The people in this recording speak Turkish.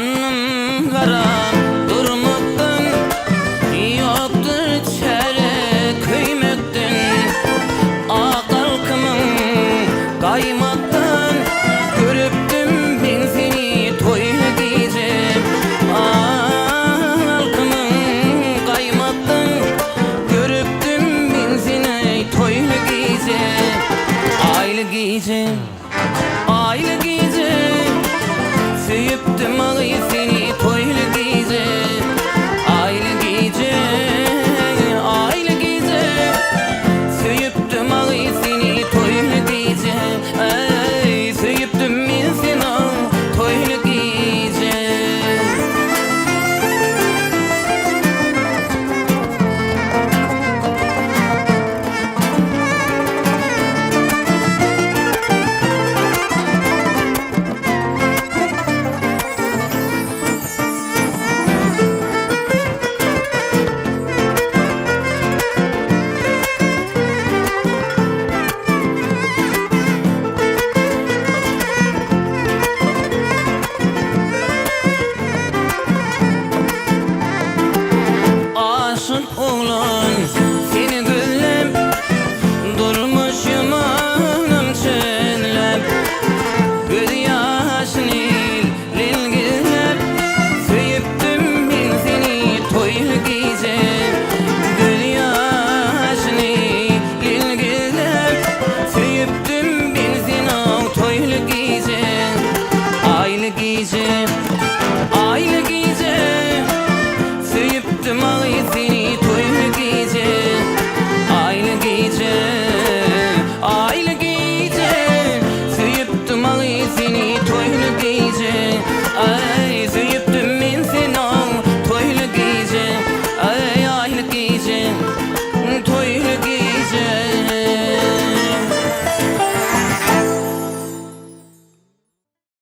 Kanım karam durmaktan, yoktur çare kıymettin. Kalkımın kaymaktan, görüptüm ben seni toylu gije. Kalkımın kaymaktan, görüptüm ben seni toylu gije. Aylı gije, aylı gije, söyüptüm ağayı seni toylu gije. Aylı gije, aylı gije, söyüptüm ağayı seni toylu gije. Ay, söyüptüm ben seni toylu gije. Aşık oğlan seni güllem, durmuşum anam çenlem. Göz yaşını lilgillem, söyüptüm ben seni toylu gije. Göz yaşını lilgillem, söyüptüm ben seni toylu gije. Aylı gije, aylı gije,